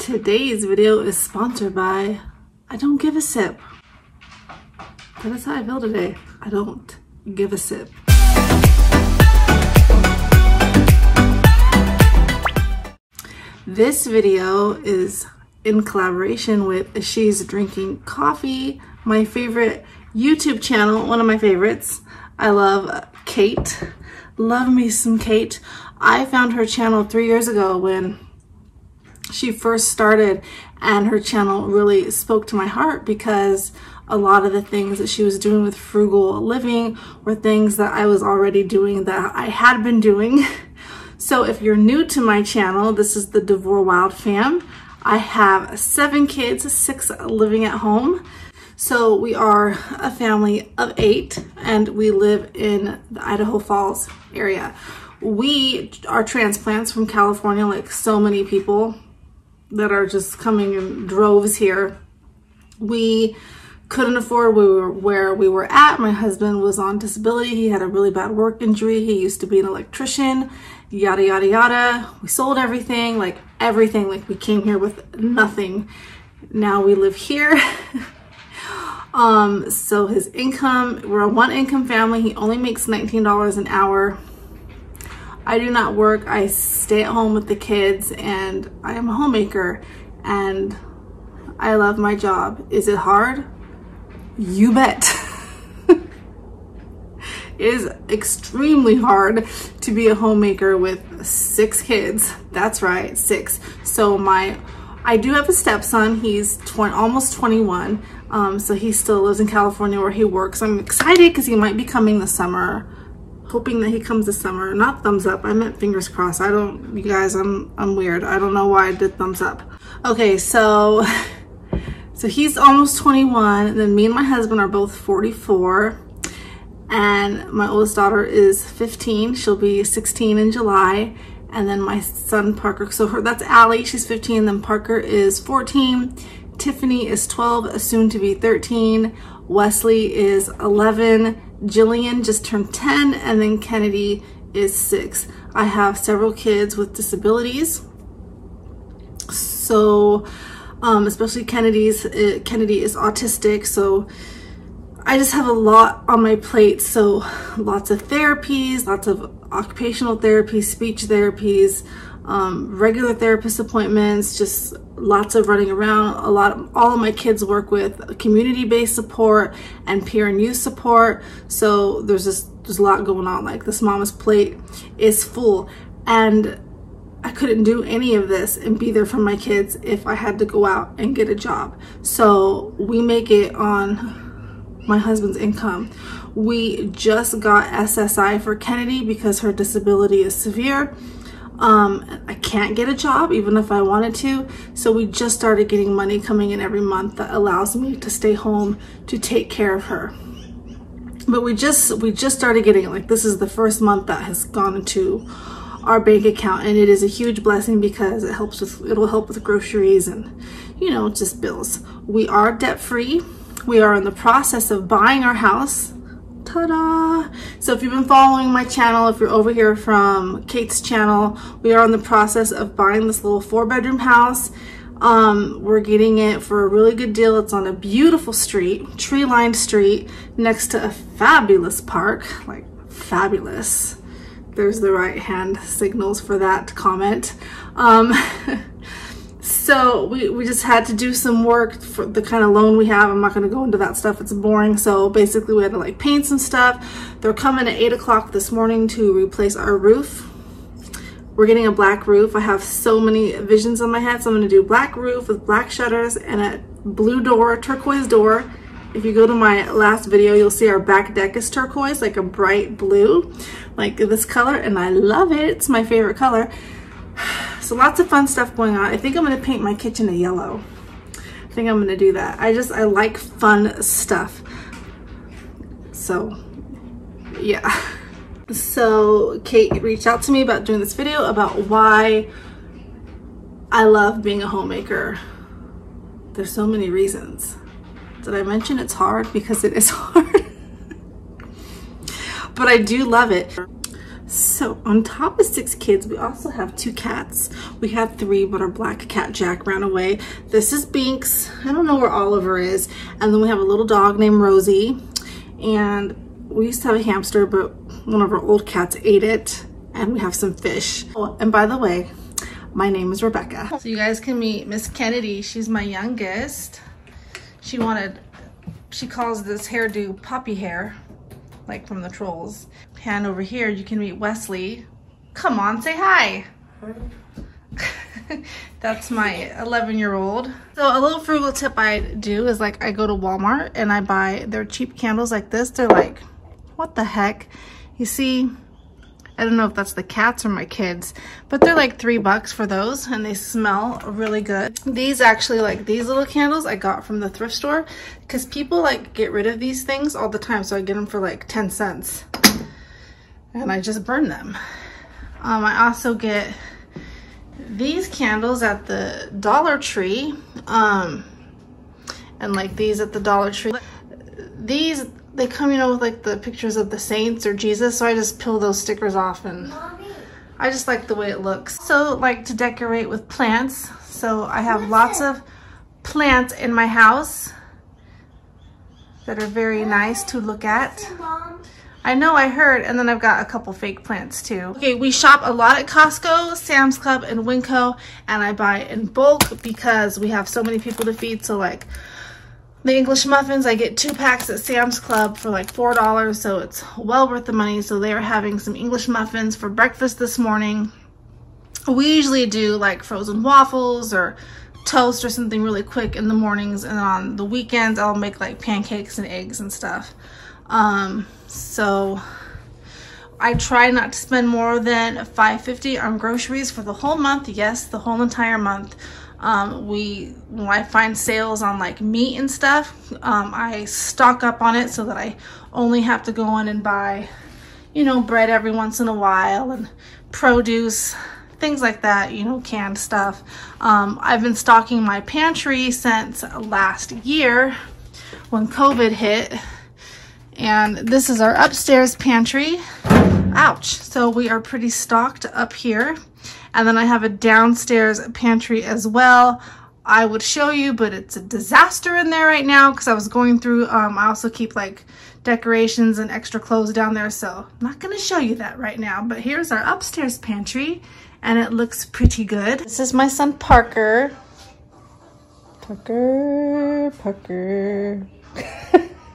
Today's video is sponsored by I don't give a sip. That is how I feel today. I don't give a sip. This video is in collaboration with She's Drinking Coffee, my favorite YouTube channel, one of my favorites. I love Kate. Love me some Kate. I found her channel 3 years ago when she first started, and her channel really spoke to my heart because a lot of the things that she was doing with frugal living were things that I was already doing, that I had been doing. So if you're new to my channel, this is the DeVores Wild fam. I have 7 kids, 6 living at home. So we are a family of 8 and we live in the Idaho Falls area. We are transplants from California, like so many people that are just coming in droves here. We couldn't afford where we were at. My husband was on disability. He had a really bad work injury. He used to be an electrician, yada, yada, yada. We sold everything. Like we came here with nothing. Now we live here. So his income, we're a 1-income family. He only makes $19 an hour. I do not work. I stay at home with the kids, and I am a homemaker, and I love my job. Is it hard? You bet. It is extremely hard to be a homemaker with 6 kids. That's right, 6. So I do have a stepson. He's almost 21. So he still lives in California where he works. I'm excited because he might be coming this summer. Hoping that he comes this summer. Not thumbs up, I meant fingers crossed. You guys, I'm weird. I don't know why I did thumbs up. Okay, so he's almost 21, and then me and my husband are both 44, and my oldest daughter is 15. She'll be 16 in July, and then my son Parker, so that's Allie, she's 15, then Parker is 14, Tiffany is 12, soon to be 13, Wesley is 11, Jillian just turned 10, and then Kennedy is 6. I have several kids with disabilities, so especially Kennedy is autistic, so I just have a lot on my plate. So lots of therapies, lots of occupational therapy, speech therapies, regular therapist appointments, just lots of running around. All of my kids work with community-based support and peer and youth support. So there's a lot going on. Like, this mama's plate is full, and I couldn't do any of this and be there for my kids if I had to go out and get a job. So we make it on my husband's income. We just got SSI for Kennedy because her disability is severe. I can't get a job even if I wanted to. So we just started getting money coming in every month that allows me to stay home to take care of her. But we just started getting it. Like, this is the first month that has gone into our bank account, and it is a huge blessing because it'll help with groceries and, you know, just bills. We are debt free. We are in the process of buying our house. Ta-da! So if you've been following my channel, if you're over here from Kate's channel, we are in the process of buying this little 4-bedroom house. We're getting it for a really good deal. It's on a beautiful street, tree-lined street, next to a fabulous park, like fabulous. There's the right hand signals for that comment. So we just had to do some work for the kind of loan we have. I'm not going to go into that stuff. It's boring. So basically we had to like paint some stuff. They're coming at 8 o'clock this morning to replace our roof. We're getting a black roof. I have so many visions on my head. So I'm going to do black roof with black shutters and a blue door, turquoise door. If you go to my last video, you'll see our back deck is turquoise, like a bright blue, like this color, and I love it. It's my favorite color. So lots of fun stuff going on. I think I'm gonna paint my kitchen a yellow. I think I'm gonna do that. I like fun stuff. So yeah. So Kate reached out to me about doing this video about why I love being a homemaker. There's so many reasons. Did I mention it's hard? Because it is hard. But I do love it. So on top of 6 kids, we also have 2 cats. We had 3, but our black cat Jack ran away. This is Binks. I don't know where Oliver is. And then we have a little dog named Rosie. And we used to have a hamster, but one of our old cats ate it. And we have some fish. Oh, and by the way, my name is Rebecca. So you guys can meet Miss Kennedy. She's my youngest. She calls this hairdo poppy hair, like from the Trolls. And over here, you can meet Wesley. Come on, say hi. That's my 11-year-old. So a little frugal tip I do is like I go to Walmart and I buy their cheap candles like this. They're like, what the heck? You see, I don't know if that's the cats or my kids, but they're like $3 for those and they smell really good. These actually, like these little candles I got from the thrift store because people like get rid of these things all the time. So I get them for like 10 cents and I just burn them. I also get these candles at the Dollar Tree and like these at the Dollar Tree. These, they come, you know, with like the pictures of the saints or Jesus, so I just peel those stickers off and I just like the way it looks. So like to decorate with plants, so I have lots of plants in my house that are very nice to look at. I know, I heard, and then I've got a couple fake plants too. Okay, we shop a lot at Costco, Sam's Club, and Winco, and I buy in bulk because we have so many people to feed. So like the English muffins, I get 2 packs at Sam's Club for like $4, so it's well worth the money. So they are having some English muffins for breakfast this morning. We usually do like frozen waffles or toast or something really quick in the mornings, and on the weekends I'll make like pancakes and eggs and stuff. So I try not to spend more than $5.50 on groceries for the whole month. Yes, the whole entire month. When I find sales on like meat and stuff, I stock up on it so that I only have to go in and buy, you know, bread every once in a while and produce, things like that, you know, canned stuff. I've been stocking my pantry since last year when COVID hit. And this is our upstairs pantry. Ouch. So we are pretty stocked up here. And then I have a downstairs pantry as well. I would show you, but it's a disaster in there right now because I was going through, I also keep like decorations and extra clothes down there. So I'm not going to show you that right now, but here's our upstairs pantry and it looks pretty good. This is my son Parker. Parker.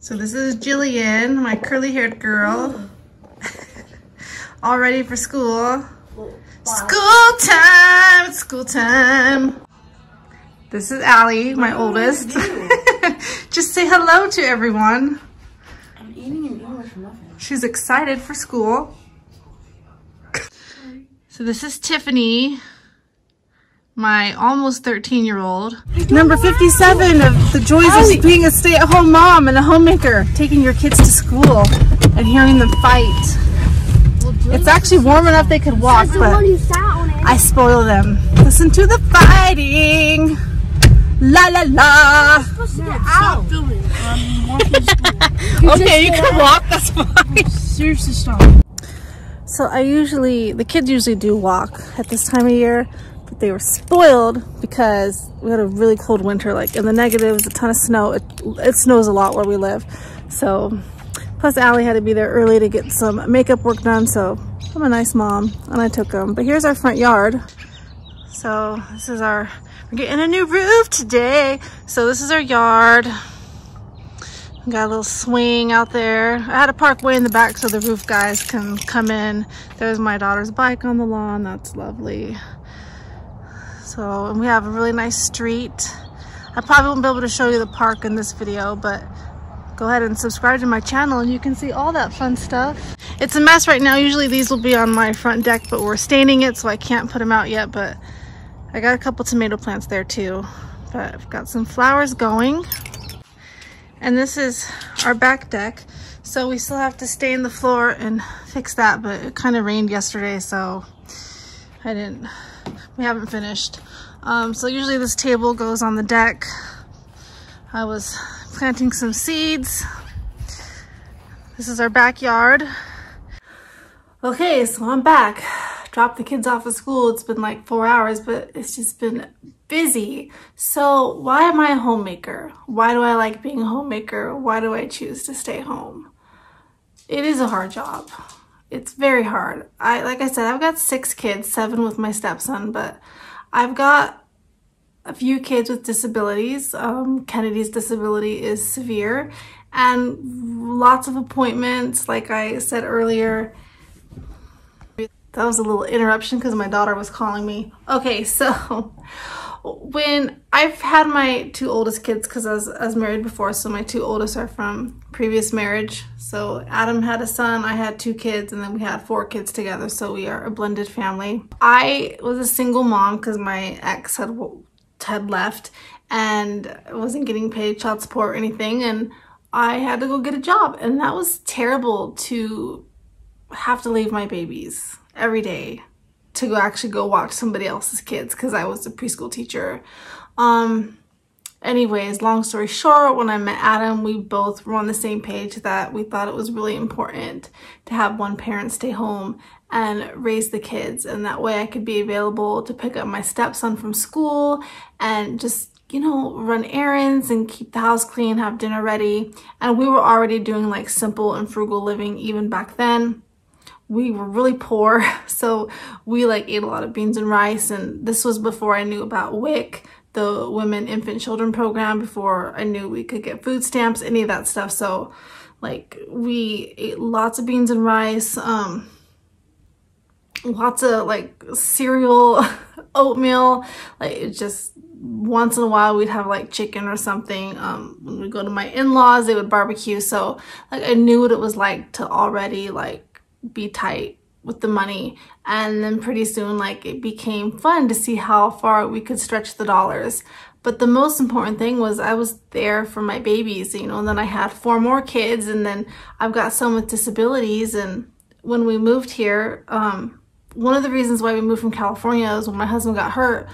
So this is Jillian, my curly-haired girl, all ready for school. School time, it's school time. This is Allie, my oldest. Just say hello to everyone. I'm eating an English muffin. She's excited for school. So this is Tiffany, my almost 13-year-old. Number 57 of the joys of being a stay-at-home mom and a homemaker, taking your kids to school and hearing them fight. It's actually warm enough they could walk, but I spoil them. Listen to the fighting. La la la. Stop filming. I'm walking to school. Okay, you can walk, that's fine. Seriously, stop. So the kids usually do walk at this time of year. But they were spoiled because we had a really cold winter, like in the negatives, a ton of snow. It snows a lot where we live. So, plus Allie had to be there early to get some makeup work done. So I'm a nice mom and I took them. But here's our front yard. So this is we're getting a new roof today. So this is our yard. We got a little swing out there. I had to park way in the back so the roof guys can come in. There's my daughter's bike on the lawn. That's lovely. So, and we have a really nice street. I probably won't be able to show you the park in this video, but go ahead and subscribe to my channel and you can see all that fun stuff. It's a mess right now. Usually these will be on my front deck, but we're staining it, so I can't put them out yet, but I got a couple tomato plants there too. But I've got some flowers going. And this is our back deck. So we still have to stain the floor and fix that, but it kind of rained yesterday, so we haven't finished. So usually this table goes on the deck. I was planting some seeds. This is our backyard. Okay, so I'm back. Dropped the kids off at school. It's been like 4 hours, but it's just been busy. So why am I a homemaker? Why do I like being a homemaker? Why do I choose to stay home? It is a hard job. It's very hard. Like I said, I've got 6 kids, 7 with my stepson, but I've got a few kids with disabilities. Kennedy's disability is severe, and lots of appointments, like I said earlier. That was a little interruption because my daughter was calling me. Okay, so when I've had my 2 oldest kids, because I was married before, so my 2 oldest are from previous marriage. So Adam had a son, I had 2 kids, and then we had 4 kids together, so we are a blended family. I was a single mom because my ex had left and wasn't getting paid child support or anything, and I had to go get a job, and that was terrible to have to leave my babies every day to actually go watch somebody else's kids because I was a preschool teacher. Anyways, long story short, when I met Adam, we both were on the same page that we thought it was really important to have one parent stay home and raise the kids, and that way I could be available to pick up my stepson from school and just, you know, run errands and keep the house clean, have dinner ready. And we were already doing like simple and frugal living even back then. We were really poor, so we like ate a lot of beans and rice, and this was before I knew about WIC, the Women, Infant, Children program, before I knew we could get food stamps, any of that stuff. So like we ate lots of beans and rice, lots of like cereal, oatmeal, like it just once in a while we'd have like chicken or something. When we go to my in-laws, they would barbecue, so like I knew what it was like to already like be tight with the money. And then pretty soon like it became fun to see how far we could stretch the dollars. But the most important thing was I was there for my babies, you know, and then I had 4 more kids, and then I've got some with disabilities. And when we moved here, one of the reasons why we moved from California is when my husband got hurt.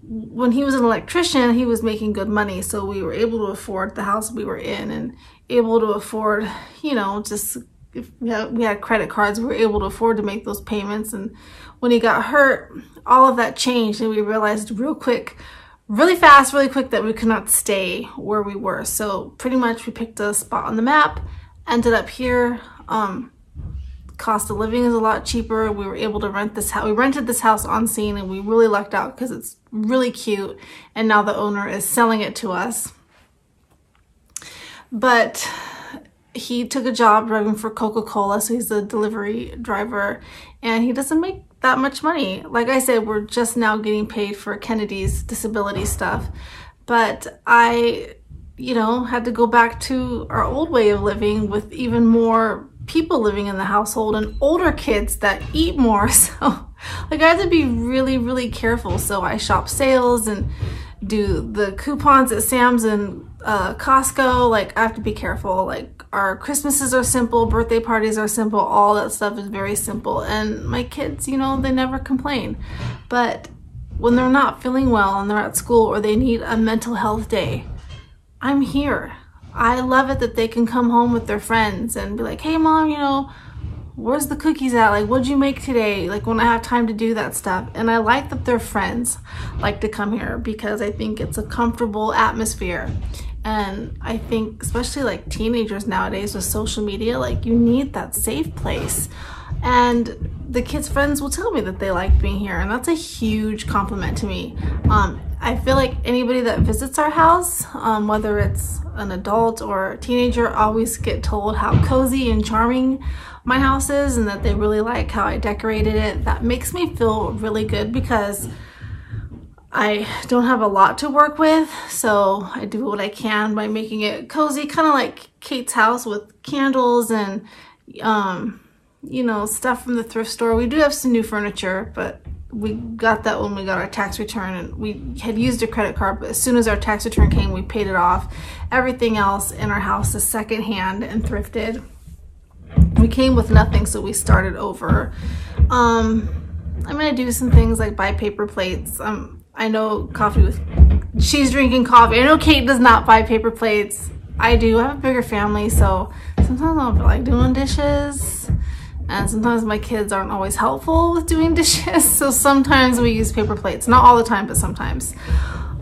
When he was an electrician, he was making good money, so we were able to afford the house we were in and able to afford, you know, just if we had credit cards, we were able to afford to make those payments. And when he got hurt, all of that changed, and we realized real quick, really fast, really quick, that we could not stay where we were. So pretty much we picked a spot on the map, ended up here. Cost of living is a lot cheaper. We were able to rent this house. We rented this house on scene, and we really lucked out because it's really cute, and now the owner is selling it to us. But he took a job driving for Coca-Cola, so he's a delivery driver, and he doesn't make that much money. Like I said, we're just now getting paid for Kennedy's disability stuff, but I, you know, had to go back to our old way of living with even more people living in the household and older kids that eat more. So like I had to be really, really careful. So I shop sales and do the coupons at Sam's and Costco. Like I have to be careful. Like our Christmases are simple, birthday parties are simple, all that stuff is very simple. And my kids, you know, they never complain. But when they're not feeling well and they're at school or they need a mental health day, I'm here. I love it that they can come home with their friends and be like, hey mom, you know, where's the cookies at? Like, what'd you make today? Like when I have time to do that stuff. And I like that their friends like to come here because I think it's a comfortable atmosphere. And I think especially like teenagers nowadays with social media, like you need that safe place. And the kids' friends will tell me that they like being here, and that's a huge compliment to me. I feel like anybody that visits our house, whether it's an adult or a teenager, always get told how cozy and charming my house is and that they really like how I decorated it. That makes me feel really good because I don't have a lot to work with, so I do what I can by making it cozy, kind of like Kate's house with candles and you know, stuff from the thrift store. We do have some new furniture, but we got that when we got our tax return, and we had used a credit card, but as soon as our tax return came, we paid it off. Everything else in our house is secondhand and thrifted. We came with nothing, so we started over. I'm gonna do some things like buy paper plates. I know coffee with, she's drinking coffee. I know Kate does not buy paper plates. I do. I have a bigger family, so sometimes I don't feel like doing dishes. and sometimes my kids aren't always helpful with doing dishes, so sometimes we use paper plates. Not all the time, but sometimes.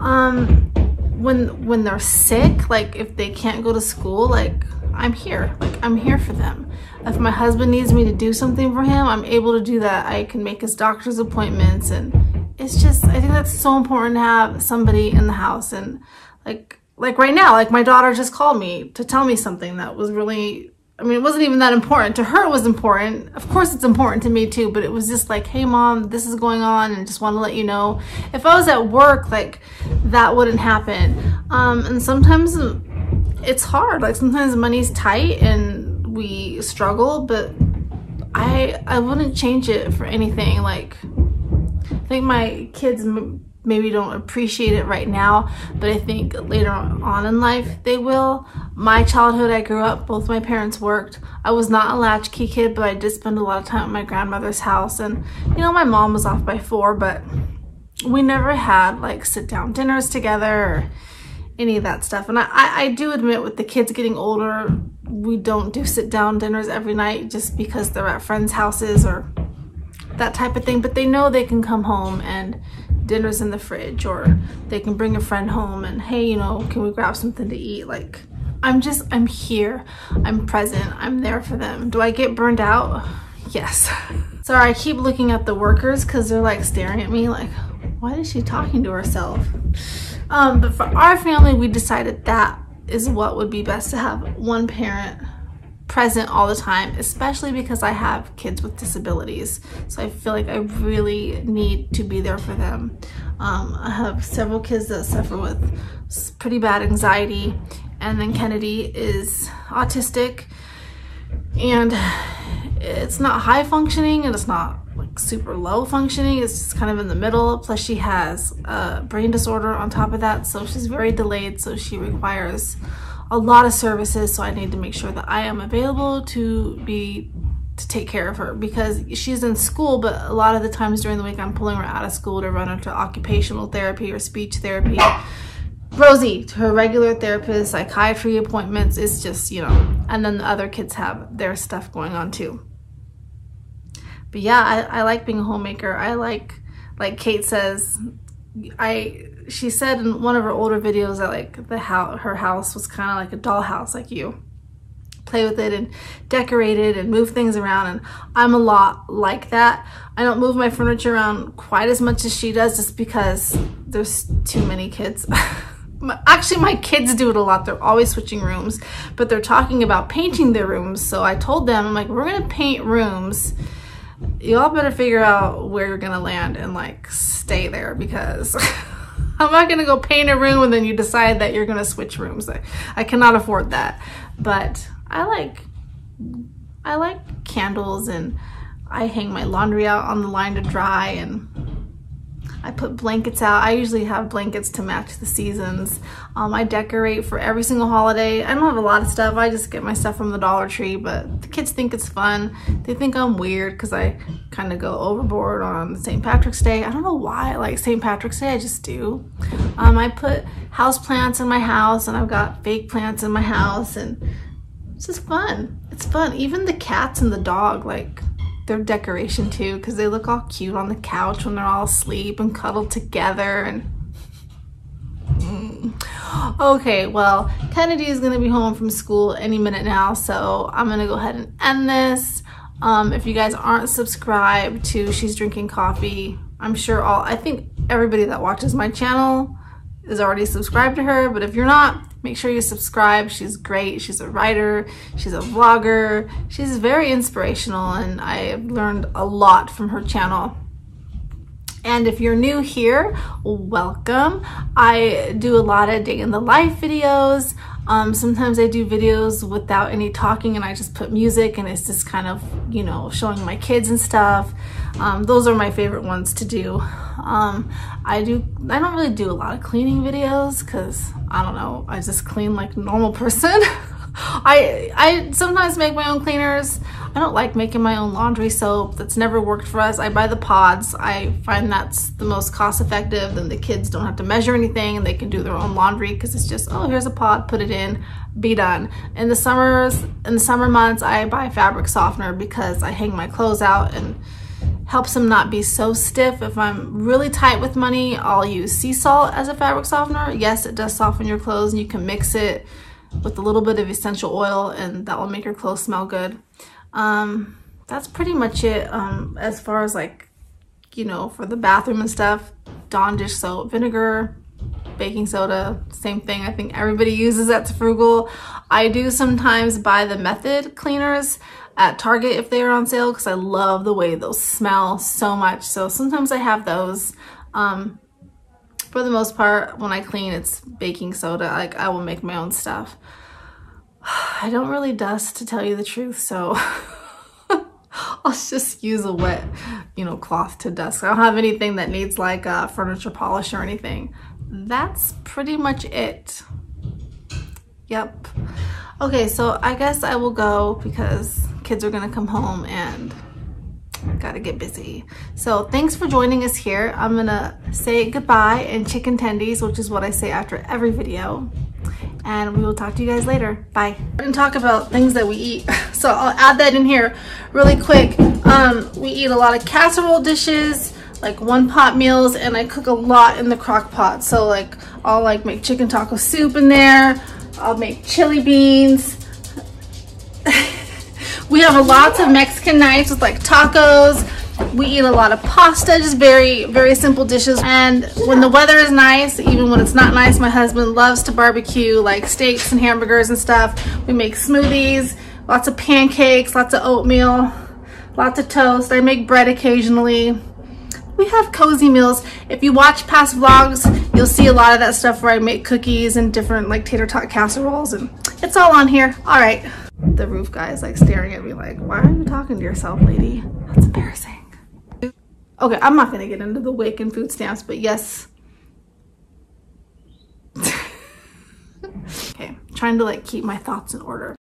When they're sick, like if they can't go to school, like I'm here for them. If my husband needs me to do something for him, I'm able to do that. I can make his doctor's appointments, and it's just, I think that's so important to have somebody in the house. And like right now, like my daughter just called me to tell me something that was really, I mean, it wasn't even that important. To her, it was important. Of course, it's important to me too, but it was just like, hey mom, this is going on, and just want to let you know. If I was at work, like that wouldn't happen. And sometimes it's hard. Like sometimes money's tight and we struggle, but I wouldn't change it for anything. Like I think my kids maybe don't appreciate it right now, but I think later on in life they will. My childhood, I grew up, both my parents worked. I was not a latchkey kid, but I did spend a lot of time at my grandmother's house, and you know, my mom was off by 4, but we never had like sit down dinners together or any of that stuff. And I do admit, with the kids getting older, we don't do sit down dinners every night just because they're at friends' houses or that type of thing, but they know they can come home and dinner's in the fridge, or they can bring a friend home and, hey, you know, can we grab something to eat? Like I'm here, I'm present, I'm there for them. Do I get burned out? Yes. Sorry, I keep looking at the workers because they're like staring at me like, why is she talking to herself? But for our family, we decided that is what would be best, to have one parent present all the time, especially because I have kids with disabilities. So I feel like I really need to be there for them. I have several kids that suffer with pretty bad anxiety, and then Kennedy is autistic, and it's not high functioning and it's not like super low functioning. It's just kind of in the middle. Plus she has a brain disorder on top of that, so she's very delayed, so she requires a lot of services. So I need to make sure that I am available to take care of her, because she's in school, but a lot of the times during the week I'm pulling her out of school to run her to occupational therapy or speech therapy, Rosie to her regular therapist, psychiatry appointments. It's just, you know, and then the other kids have their stuff going on too. But yeah, I like being a homemaker. I like Kate says, she said in one of her older videos that like her house was kind of like a dollhouse, like you play with it and decorate it and move things around, and I'm a lot like that. I don't move my furniture around quite as much as she does, just because there's too many kids. Actually, my kids do it a lot. They're always switching rooms, but they're talking about painting their rooms. So I told them, I'm like, we're gonna paint rooms. Y'all better figure out where you're gonna land and like stay there, because I'm not gonna go paint a room and then you decide that you're gonna switch rooms. I cannot afford that. But I like candles, and I hang my laundry out on the line to dry, and I put blankets out. I usually have blankets to match the seasons. I decorate for every single holiday. I don't have a lot of stuff. I just get my stuff from the Dollar Tree, but the kids think it's fun. They think I'm weird because I kind of go overboard on St. Patrick's Day. I don't know why I like St. Patrick's Day. I just do. I put house plants in my house, and I've got fake plants in my house, and it's just fun. It's fun. Even the cats and the dog, like, they're decoration too, because they look all cute on the couch when they're all asleep and cuddled together. And okay, well, Kennedy is going to be home from school any minute now, so I'm going to go ahead and end this. If you guys aren't subscribed to She's Drinking Coffee, I'm sure I think everybody that watches my channel is already subscribed to her, but if you're not, make sure you subscribe. She's great. She's a writer. She's a vlogger. She's very inspirational, and I've learned a lot from her channel. And if you're new here, welcome. I do a lot of day in the life videos. Sometimes I do videos without any talking, and I just put music, and it's just kind of, you know, showing my kids and stuff. Those are my favorite ones to do. I don't really do a lot of cleaning videos because I don't know, I just clean like a normal person. I sometimes make my own cleaners. I don't like making my own laundry soap. That's never worked for us. I buy the pods. I find that's the most cost effective. Then the kids don't have to measure anything and they can do their own laundry because it's just, oh, here's a pod, put it in, be done. In the summer months, I buy fabric softener because I hang my clothes out and helps them not be so stiff. If I'm really tight with money, I'll use sea salt as a fabric softener. Yes, it does soften your clothes, and you can mix it with a little bit of essential oil and that will make your clothes smell good. That's pretty much it. As far as like, you know, for the bathroom and stuff, Dawn dish soap, vinegar, baking soda, same thing. I think everybody uses that's frugal. I do sometimes buy the Method cleaners at Target if they are on sale because I love the way those smell so much. So sometimes I have those. For the most part, when I clean, it's baking soda. Like, I will make my own stuff. I don't really dust, to tell you the truth, so I'll just use a wet, you know, cloth to dust. I don't have anything that needs like furniture polish or anything. That's pretty much it. Yep. Okay, so I guess I will go because kids are gonna come home and gotta get busy. So thanks for joining us here. I'm gonna say goodbye in chicken tendies, which is what I say after every video. And we will talk to you guys later. Bye. We're gonna talk about things that we eat. So I'll add that in here really quick. We eat a lot of casserole dishes, like one pot meals, and I cook a lot in the crock pot. So like I'll like make chicken taco soup in there. I'll make chili beans. We have lots of Mexican nights with like tacos. We eat a lot of pasta, just very, very simple dishes. And when the weather is nice, even when it's not nice, my husband loves to barbecue like steaks and hamburgers and stuff. We make smoothies, lots of pancakes, lots of oatmeal, lots of toast. I make bread occasionally. We have cozy meals. If you watch past vlogs, you'll see a lot of that stuff where I make cookies and different like tater tot casseroles, and it's all on here. All right. The roof guy is like staring at me like, why are you talking to yourself, lady? That's embarrassing. Okay, I'm not gonna get into the WIC and food stamps, but yes. Okay, trying to like keep my thoughts in order.